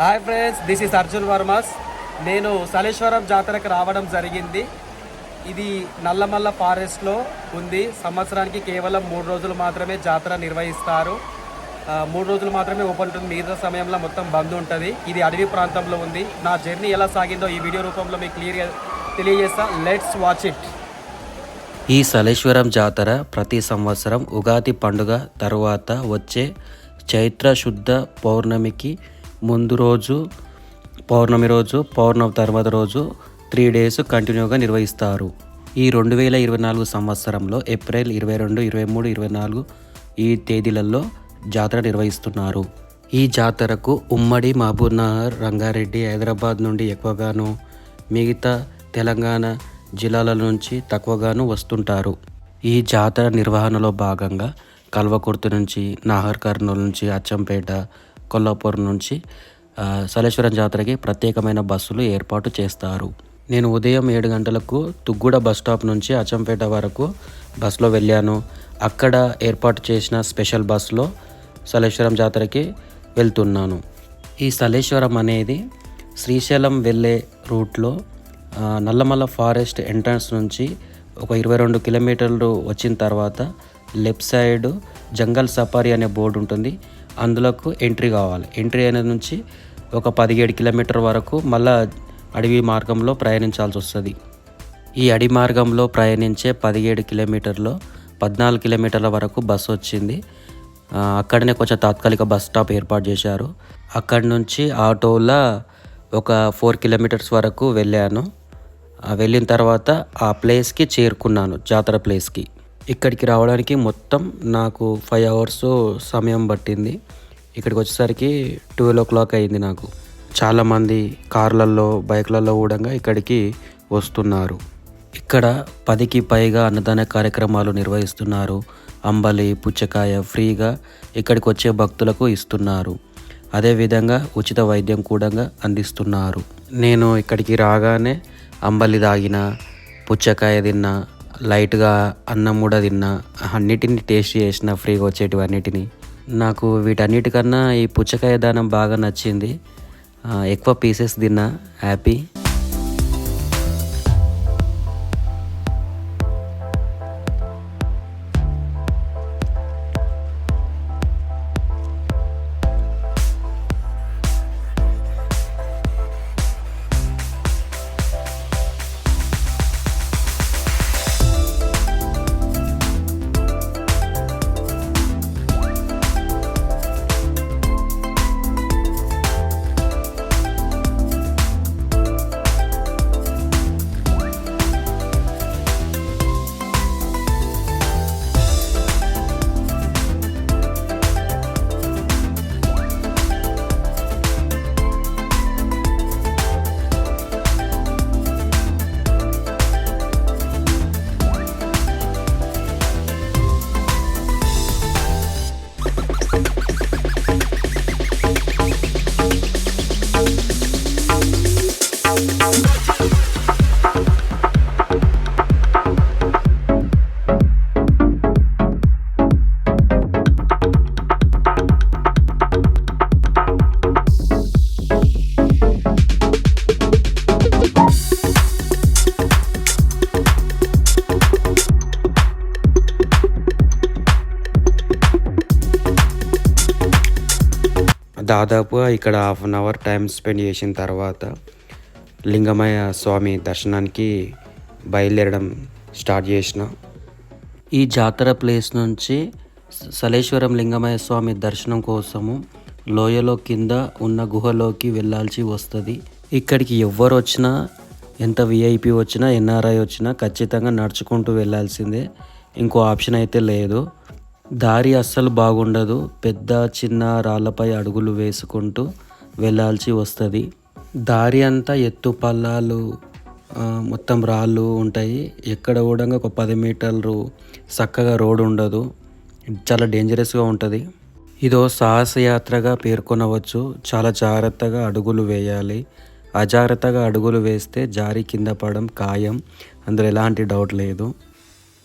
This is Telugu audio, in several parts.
Hi friends, this is Arjun Varma's. నేను సలేశ్వరం జాతరకు రావడం జరిగింది. ఇది నల్లమల్ల ఫారెస్ట్లో ఉంది. సంవత్సరానికి కేవలం 3 రోజులు మాత్రమే జాతర నిర్వహిస్తారు. 3 రోజులు మాత్రమే ఓపెన్ ఉంటుంది. మిగతా సమయంలో మొత్తం బంద్ ఉంటుంది. ఇది అడవి ప్రాంతంలో ఉంది. నా జర్నీ ఎలా సాగిందో ఈ వీడియో రూపంలో మీకు క్లియర్గా తెలియజేస్తా. Let's watch it. ఈ సలేశ్వరం జాతర ప్రతి సంవత్సరం ఉగాది పండుగ తరువాత వచ్చే చైత్ర శుద్ధ పౌర్ణమికి ముందు రోజు, పౌర్ణమి రోజు, పౌర్ణమి తర్వాత రోజు 3 డేస్ కంటిన్యూగా నిర్వహిస్తారు. ఈ 2024 సంవత్సరంలో ఏప్రిల్ 22, 23, 24 ఈ తేదీలలో జాతర నిర్వహిస్తున్నారు. ఈ జాతరకు ఉమ్మడి మహబూబ్నగర్, రంగారెడ్డి, హైదరాబాద్ నుండి ఎక్కువగాను, మిగతా తెలంగాణ జిల్లాల నుంచి తక్కువగాను వస్తుంటారు. ఈ జాతర నిర్వహణలో భాగంగా కల్వకుర్తి నుంచి, నాహర్ కర్నూలు నుంచి, అచ్చంపేట, కొల్లాపూర్ నుంచి సలేశ్వరం జాతరకి ప్రత్యేకమైన బస్సులు ఏర్పాటు చేస్తారు. నేను ఉదయం 7 గంటలకు తుగ్గూడ బస్ స్టాప్ నుంచి అచ్చంపేట వరకు బస్సులో వెళ్ళాను. అక్కడ ఏర్పాటు చేసిన స్పెషల్ బస్సులో సలేశ్వరం జాతరకి వెళ్తున్నాను. ఈ సలేశ్వరం అనేది శ్రీశైలం వెళ్ళే రూట్లో నల్లమల్ల ఫారెస్ట్ ఎంట్రన్స్ నుంచి ఒక 22 కిలోమీటర్లు వచ్చిన తర్వాత లెఫ్ట్ సైడ్ జంగల్ సఫారీ అనే బోర్డు ఉంటుంది. అందులోకి ఎంట్రీ కావాలి. ఎంట్రీ అయిన నుంచి ఒక 17 కిలోమీటర్ వరకు మళ్ళా అడవి మార్గంలో ప్రయాణించాల్సి వస్తుంది. ఈ అడవి మార్గంలో ప్రయాణించే 17 కిలోమీటర్లో 14 కిలోమీటర్ల వరకు బస్సు వచ్చింది. అక్కడనే కొంచెం తాత్కాలిక బస్ స్టాప్ ఏర్పాటు చేశారు. అక్కడి నుంచి ఆటోలో ఒక 4 కిలోమీటర్స్ వరకు వెళ్ళాను. వెళ్ళిన తర్వాత ఆ ప్లేస్కి చేరుకున్నాను, జాతర ప్లేస్కి. ఇక్కడికి రావడానికి మొత్తం నాకు 5 అవర్స్ సమయం పట్టింది. ఇక్కడికి వచ్చేసరికి 12 o'clock అయింది నాకు. చాలామంది కార్లలో, బైక్లలో కూడా ఇక్కడికి వస్తున్నారు. ఇక్కడ 10కి పైగా అన్నదాన కార్యక్రమాలు నిర్వహిస్తున్నారు. అంబలి, పుచ్చకాయ ఫ్రీగా ఇక్కడికి వచ్చే భక్తులకు ఇస్తున్నారు. అదేవిధంగా ఉచిత వైద్యం కూడా అందిస్తున్నారు. నేను ఇక్కడికి రాగానే అంబలి తాగిన, పుచ్చకాయ తిన్నా, లైట్గా అన్నం కూడా తిన్నా, అన్నిటిని టేస్ట్ చేసిన ఫ్రీగా వచ్చేటివి అన్నిటినీ. నాకు వీటన్నిటికన్నా ఈ పుచ్చకాయ దానం బాగా నచ్చింది. ఎక్కువ పీసెస్ తిన్నా, హ్యాపీ. దాదాపుగా ఇక్కడ 1/2 అవర్ టైం స్పెండ్ చేసిన తర్వాత లింగమయ్య స్వామి దర్శనానికి బయలుదేరడం స్టార్ట్ చేసిన. ఈ జాతర ప్లేస్ నుంచి సలేశ్వరం లింగమయ్య స్వామి దర్శనం కోసము లోయలో కింద ఉన్న గుహలోకి వెళ్ళాల్సి వస్తుంది. ఇక్కడికి ఎవ్వరు వచ్చినా, ఎంత విఐపి వచ్చినా, ఎన్ఆర్ఐ వచ్చినా ఖచ్చితంగా నడుచుకుంటూ వెళ్ళాల్సిందే. ఇంకో ఆప్షన్ అయితే లేదు. దారి అస్సలు బాగుండదు. పెద్ద చిన్న రాళ్ళపై అడుగులు వేసుకుంటూ వెళ్ళాల్సి వస్తుంది. దారి అంతా ఎత్తు పల్లాలు, మొత్తం రాళ్ళు ఉంటాయి. ఎక్కడ కూడా ఒక 10 మీటర్లు చక్కగా రోడ్ ఉండదు. చాలా డేంజరస్గా ఉంటుంది. ఇదో సాహసయాత్రగా పేర్కొనవచ్చు. చాలా జాగ్రత్తగా అడుగులు వేయాలి. అజాగ్రత్తగా అడుగులు వేస్తే జారి కింద పడడం ఖాయం. అందులో ఎలాంటి డౌట్ లేదు.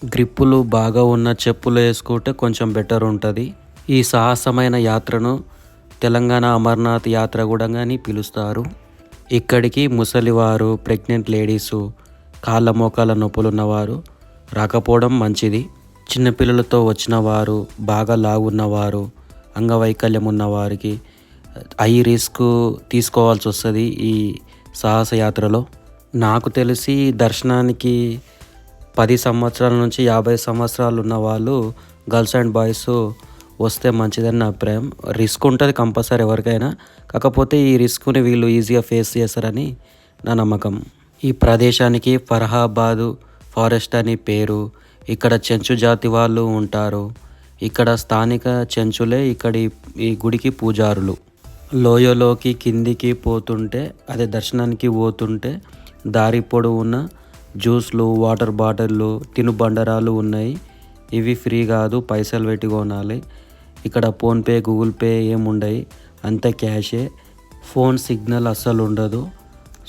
గ్రిప్పులు బాగా ఉన్న చెప్పులు వేసుకుంటే కొంచెం బెటర్ ఉంటుంది. ఈ సాహసమైన యాత్రను తెలంగాణ అమర్నాథ్ యాత్ర కూడా అని పిలుస్తారు. ఇక్కడికి ముసలివారు, ప్రెగ్నెంట్ లేడీసు, కాళ్ళ మోకాళ్ళ నొప్పులు ఉన్నవారు రాకపోవడం మంచిది. చిన్నపిల్లలతో వచ్చిన వారు, బాగా లావున్నవారు, అంగవైకల్యం ఉన్నవారికి హై రిస్క్ తీసుకోవాల్సి వస్తుంది ఈ సాహసయాత్రలో. నాకు తెలిసి దర్శనానికి 10 సంవత్సరాల నుంచి 50 సంవత్సరాలు ఉన్న వాళ్ళు, గర్ల్స్ అండ్ బాయ్స్ వస్తే మంచిదని నా అభిప్రాయం. రిస్క్ ఉంటుంది కంపల్సరీ ఎవరికైనా, కాకపోతే ఈ రిస్క్ని వీళ్ళు ఈజీగా ఫేస్ చేస్తారని నా నమ్మకం. ఈ ప్రదేశానికి ఫరహాబాదు ఫారెస్ట్ అని పేరు. ఇక్కడ చెంచు జాతి వాళ్ళు ఉంటారు. ఇక్కడ స్థానిక చెంచులే ఈ గుడికి పూజారులు. లోయలోకి కిందికి పోతుంటే, అదే దర్శనానికి పోతుంటే దారి పొడవున జ్యూస్లు, వాటర్ బాటిళ్ళు, తినుబండరాలు ఉన్నాయి. ఇవి ఫ్రీ కాదు, పైసలు పెట్టి కొనాలి. ఇక్కడ ఫోన్పే, గూగుల్ పే ఏముండయి, అంతే క్యాషే. ఫోన్ సిగ్నల్ అస్సలు ఉండదు.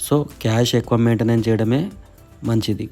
సో క్యాష్ ఎక్కువ మెయింటెనెన్స్ చేయడమే మంచిది.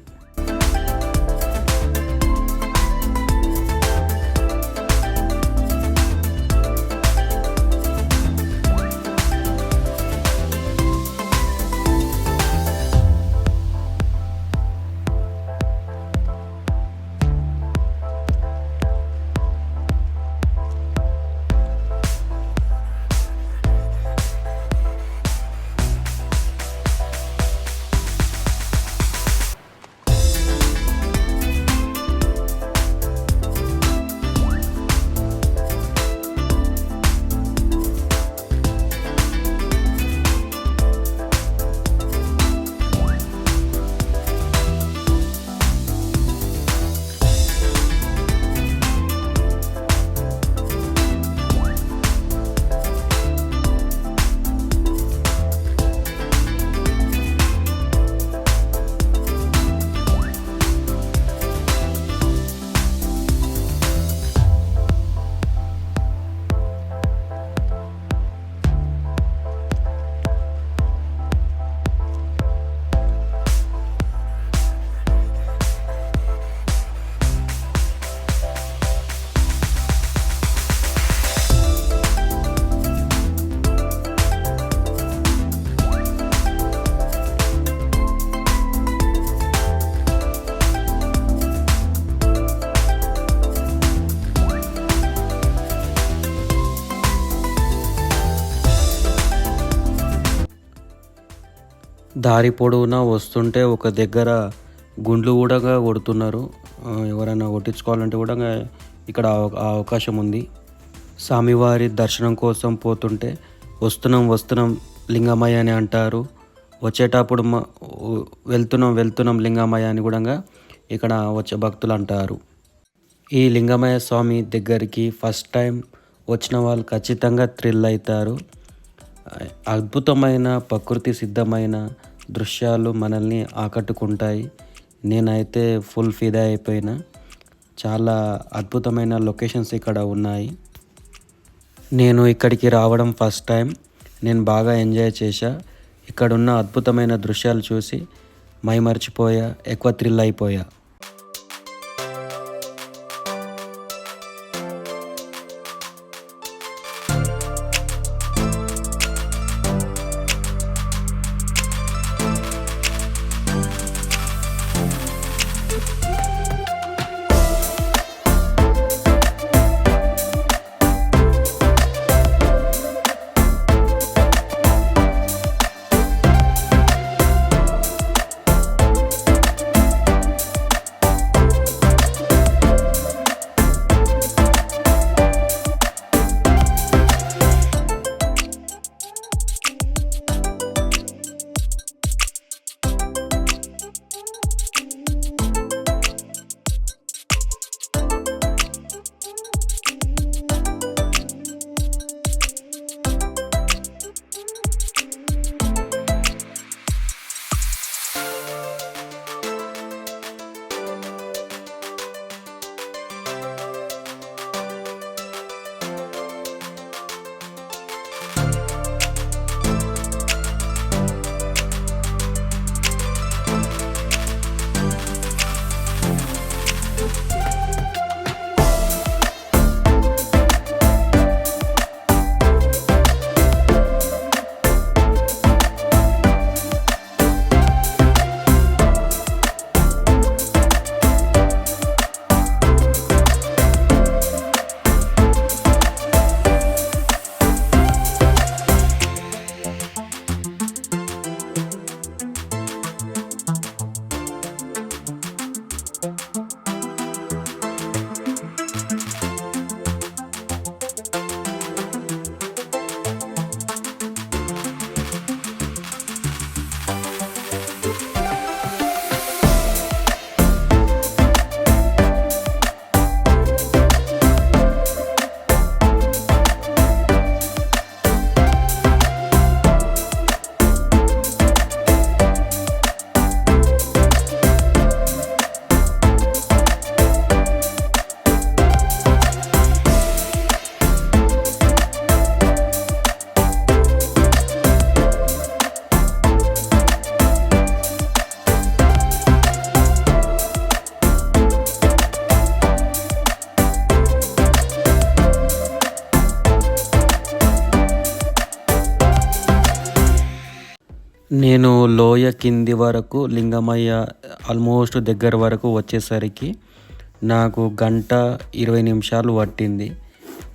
దారి పొడవునా వస్తుంటే ఒక దగ్గర గుండ్లు కూడా కొడుతున్నారు. ఎవరైనా కొట్టించుకోవాలంటే కూడా ఇక్కడ అవకాశం ఉంది. స్వామివారి దర్శనం కోసం పోతుంటే వస్తున్నాం లింగమయ్య అని అంటారు. వచ్చేటప్పుడు వెళ్తున్నాం లింగమయ్య అని కూడా ఇక్కడ వచ్చే భక్తులు అంటారు. ఈ లింగమయ్య స్వామి దగ్గరికి ఫస్ట్ టైం వచ్చిన వాళ్ళు ఖచ్చితంగా థ్రిల్ అవుతారు. అద్భుతమైన ప్రకృతి సిద్ధమైన దృశ్యాలు మనల్ని ఆకట్టుకుంటాయి. నేనైతే ఫుల్ ఫిదా అయిపోయినా. చాలా అద్భుతమైన లొకేషన్స్ ఇక్కడ ఉన్నాయి. నేను ఇక్కడికి రావడం ఫస్ట్ టైం. నేను బాగా ఎంజాయ్ చేశా. ఇక్కడున్న అద్భుతమైన దృశ్యాలు చూసి మైమర్చిపోయా, ఎక్కువ థ్రిల్ అయిపోయా. నేను లోయ కింది వరకు లింగమయ్య ఆల్మోస్ట్ దగ్గర వరకు వచ్చేసరికి నాకు 1:20 పట్టింది.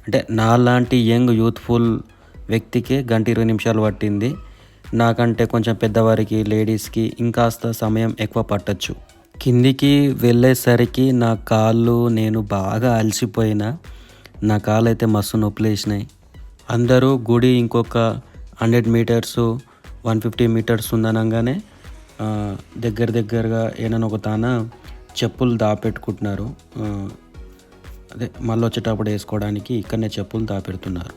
అంటే నాలాంటి యంగ్ యూత్ఫుల్ వ్యక్తికి 1:20 పట్టింది. నాకంటే కొంచెం పెద్దవారికి, లేడీస్కి ఇంకాస్త సమయం ఎక్కువ పట్టచ్చు. కిందికి వెళ్ళేసరికి నా కాళ్ళు నేను బాగా అలసిపోయినా. నా కాళ్ళు అయితే మస్తు నొప్పులేసినాయి. అందరూ గుడి ఇంకొక 100 మీటర్సు 150 మీటర్స్ ఉందనగానే దగ్గరగా ఏమైనా ఒక తాన చెప్పులు దాపెట్టుకుంటున్నారు. అదే మళ్ళీ వచ్చేటప్పుడు వేసుకోవడానికి ఇక్కడనే చెప్పులు దాపెడుతున్నారు.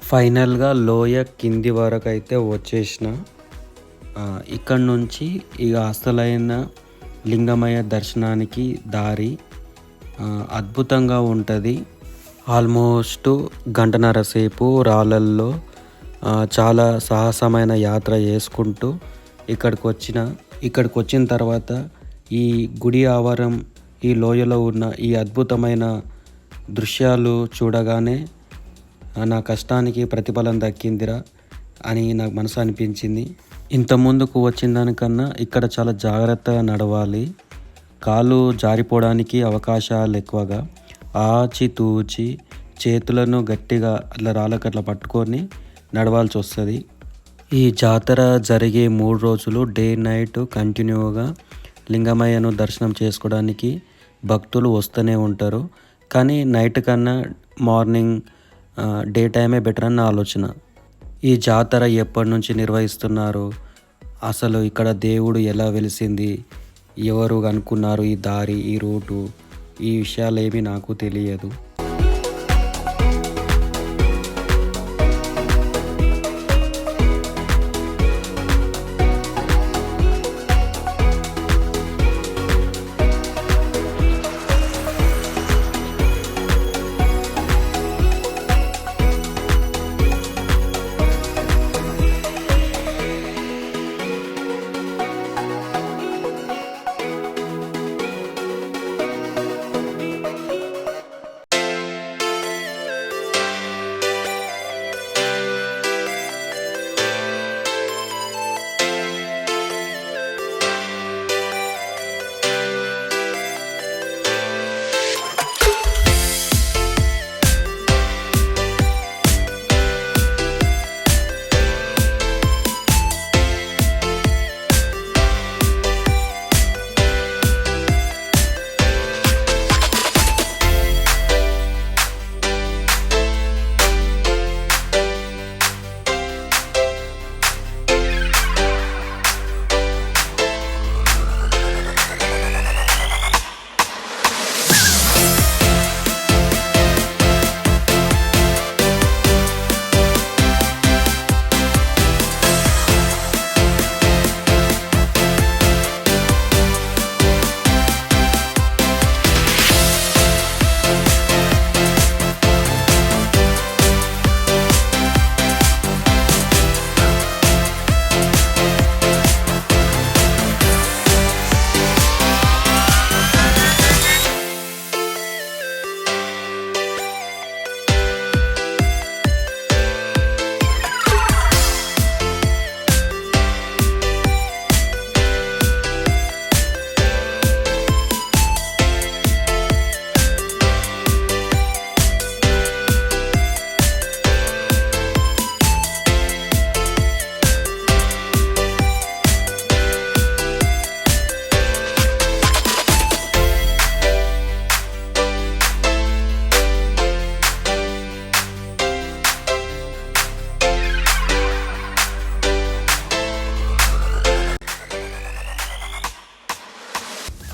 ఫైనల్గా లోయ కింది వరకు అయితే వచ్చేసిన. ఇక్కడ నుంచి ఇక అసలైన లింగమయ్య దర్శనానికి దారి అద్భుతంగా ఉంటుంది. ఆల్మోస్ట్ 1.5 గంట సేపు రాళ్ళల్లో చాలా సాహసమైన యాత్ర చేసుకుంటూ ఇక్కడికి వచ్చిన తర్వాత ఈ గుడి ఆవరం, ఈ లోయలో ఉన్న ఈ అద్భుతమైన దృశ్యాలు చూడగానే నా కష్టానికి ప్రతిఫలం దక్కిందిరా అని నాకు మనసు అనిపించింది. ఇంత ముందుకు వచ్చిన దానికన్నా ఇక్కడ చాలా జాగ్రత్తగా నడవాలి. కాళ్ళు జారిపోవడానికి అవకాశాలు ఎక్కువగా. ఆచితూచి చేతులను గట్టిగా అట్లా రాళ్ళకట్లా పట్టుకొని నడవాల్సి వస్తుంది. ఈ జాతర జరిగే 3 రోజులు డే నైట్ కంటిన్యూగా లింగమయ్యను దర్శనం చేసుకోవడానికి భక్తులు వస్తూనే ఉంటారు. కానీ నైట్ కన్నా మార్నింగ్ డే టైమే బెటర్ అని నా ఆలోచన. ఈ జాతర ఎప్పటి నుంచి నిర్వహిస్తున్నారు, అసలు ఇక్కడ దేవుడు ఎలా వెలిసింది, ఎవరు కనుక్కున్నారు ఈ దారి, ఈ రూటు, ఈ విషయాలేమీ నాకు తెలియదు.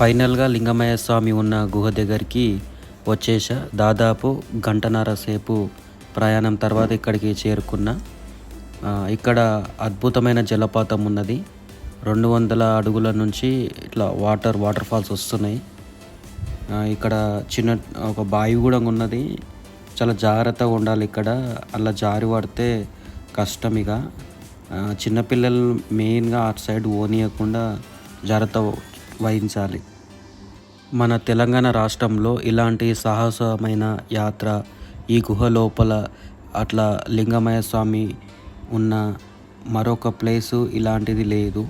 ఫైనల్గా లింగమయ్య స్వామి ఉన్న గుహ దగ్గరికి వచ్చేసా. దాదాపు గంటన్నర సేపు ప్రయాణం తర్వాత ఇక్కడికి చేరుకున్నా. ఇక్కడ అద్భుతమైన జలపాతం ఉన్నది. 200 అడుగుల నుంచి ఇట్లా వాటర్ ఫాల్స్ వస్తున్నాయి. ఇక్కడ చిన్న ఒక బావి కూడా ఉన్నది. చాలా జాగ్రత్తగా ఉండాలి ఇక్కడ. అలా జారి పడితే కష్టం. ఇక చిన్నపిల్లలు మెయిన్గా అటు సైడ్ ఓనియకుండా జాగ్రత్త వహించాలి. మన తెలంగాణ రాష్ట్రంలో ఇలాంటి సాహసమైన యాత్ర ఈ గుహ లోపల అట్లా లింగమయ్య స్వామి ఉన్న మరొక ప్లేసు ఇలాంటిది లేదు.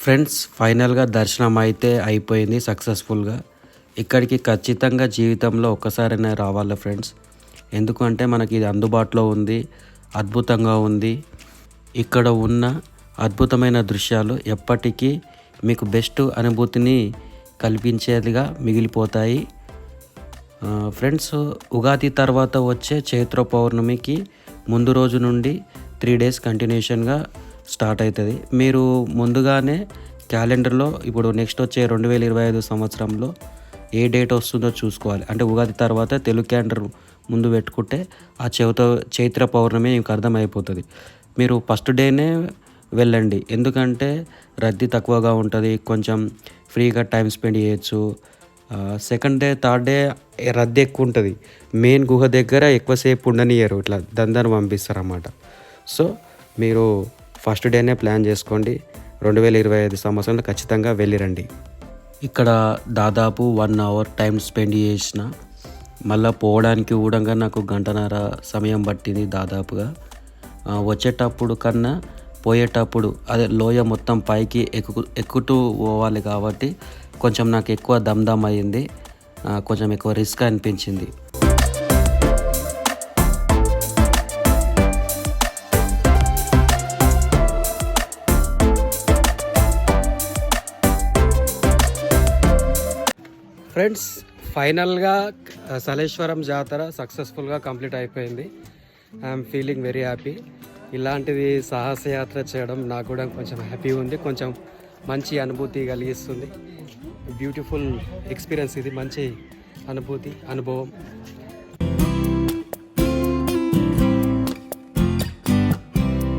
ఫ్రెండ్స్, ఫైనల్గా దర్శనం అయితే అయిపోయింది సక్సెస్ఫుల్గా. ఇక్కడికి ఖచ్చితంగా జీవితంలో ఒక్కసారైనా రావాలి ఫ్రెండ్స్. ఎందుకంటే మనకి ఇది అందుబాటులో ఉంది, అద్భుతంగా ఉంది. ఇక్కడ ఉన్న అద్భుతమైన దృశ్యాలు ఎప్పటికీ మీకు బెస్ట్ అనుభూతిని కల్పించేదిగా మిగిలిపోతాయి. ఫ్రెండ్స్, ఉగాది తర్వాత వచ్చే చైత్ర పౌర్ణమికి ముందు రోజు నుండి 3 days కంటిన్యూషన్గా స్టార్ట్ అవుతుంది. మీరు ముందుగానే క్యాలెండర్లో ఇప్పుడు నెక్స్ట్ వచ్చే 2025 సంవత్సరంలో ఏ డేట్ వస్తుందో చూసుకోవాలి. అంటే ఉగాది తర్వాత తెలుగు క్యాలెండర్ ముందు పెట్టుకుంటే ఆ చైత్ర పౌర్ణమి మీకు అర్థమైపోతుంది. మీరు ఫస్ట్ డేనే వెళ్ళండి, ఎందుకంటే రద్దీ తక్కువగా ఉంటుంది, కొంచెం ఫ్రీగా టైం స్పెండ్ చేయొచ్చు. సెకండ్ డే, థర్డ్ డే రద్దీ ఎక్కువ ఉంటుంది. మెయిన్ గుహ దగ్గర ఎక్కువసేపు ఉండనియరు, ఇట్లా దందరు పంపిస్తారు అన్నమాట. సో మీరు ఫస్ట్ డేనే ప్లాన్ చేసుకోండి. 2025 సంవత్సరంలో ఖచ్చితంగా వెళ్ళిరండి. ఇక్కడ దాదాపు 1 hour టైం స్పెండ్ చేసిన. మళ్ళీ పోవడానికి కూడా నాకు గంటన్నర సమయం పట్టింది దాదాపుగా. వచ్చేటప్పుడు కన్నా పోయేటప్పుడు అదే లోయ మొత్తం పైకి ఎక్కుతూ పోవాలి కాబట్టి కొంచెం నాకు ఎక్కువ దమ్ అయింది, కొంచెం ఎక్కువ రిస్క్ అనిపించింది. ఫ్రెండ్స్, ఫైనల్గా సలేశ్వరం జాతర సక్సెస్ఫుల్గా కంప్లీట్ అయిపోయింది. I'm feeling very happy. ఇలాంటిది సాహసయాత్ర చేయడం నాకు కూడా కొంచెం హ్యాపీ ఉంది, కొంచెం మంచి అనుభూతి కలిగిస్తుంది. బ్యూటిఫుల్ ఎక్స్పీరియన్స్ ఇది, మంచి అనుభూతి అనుభవం.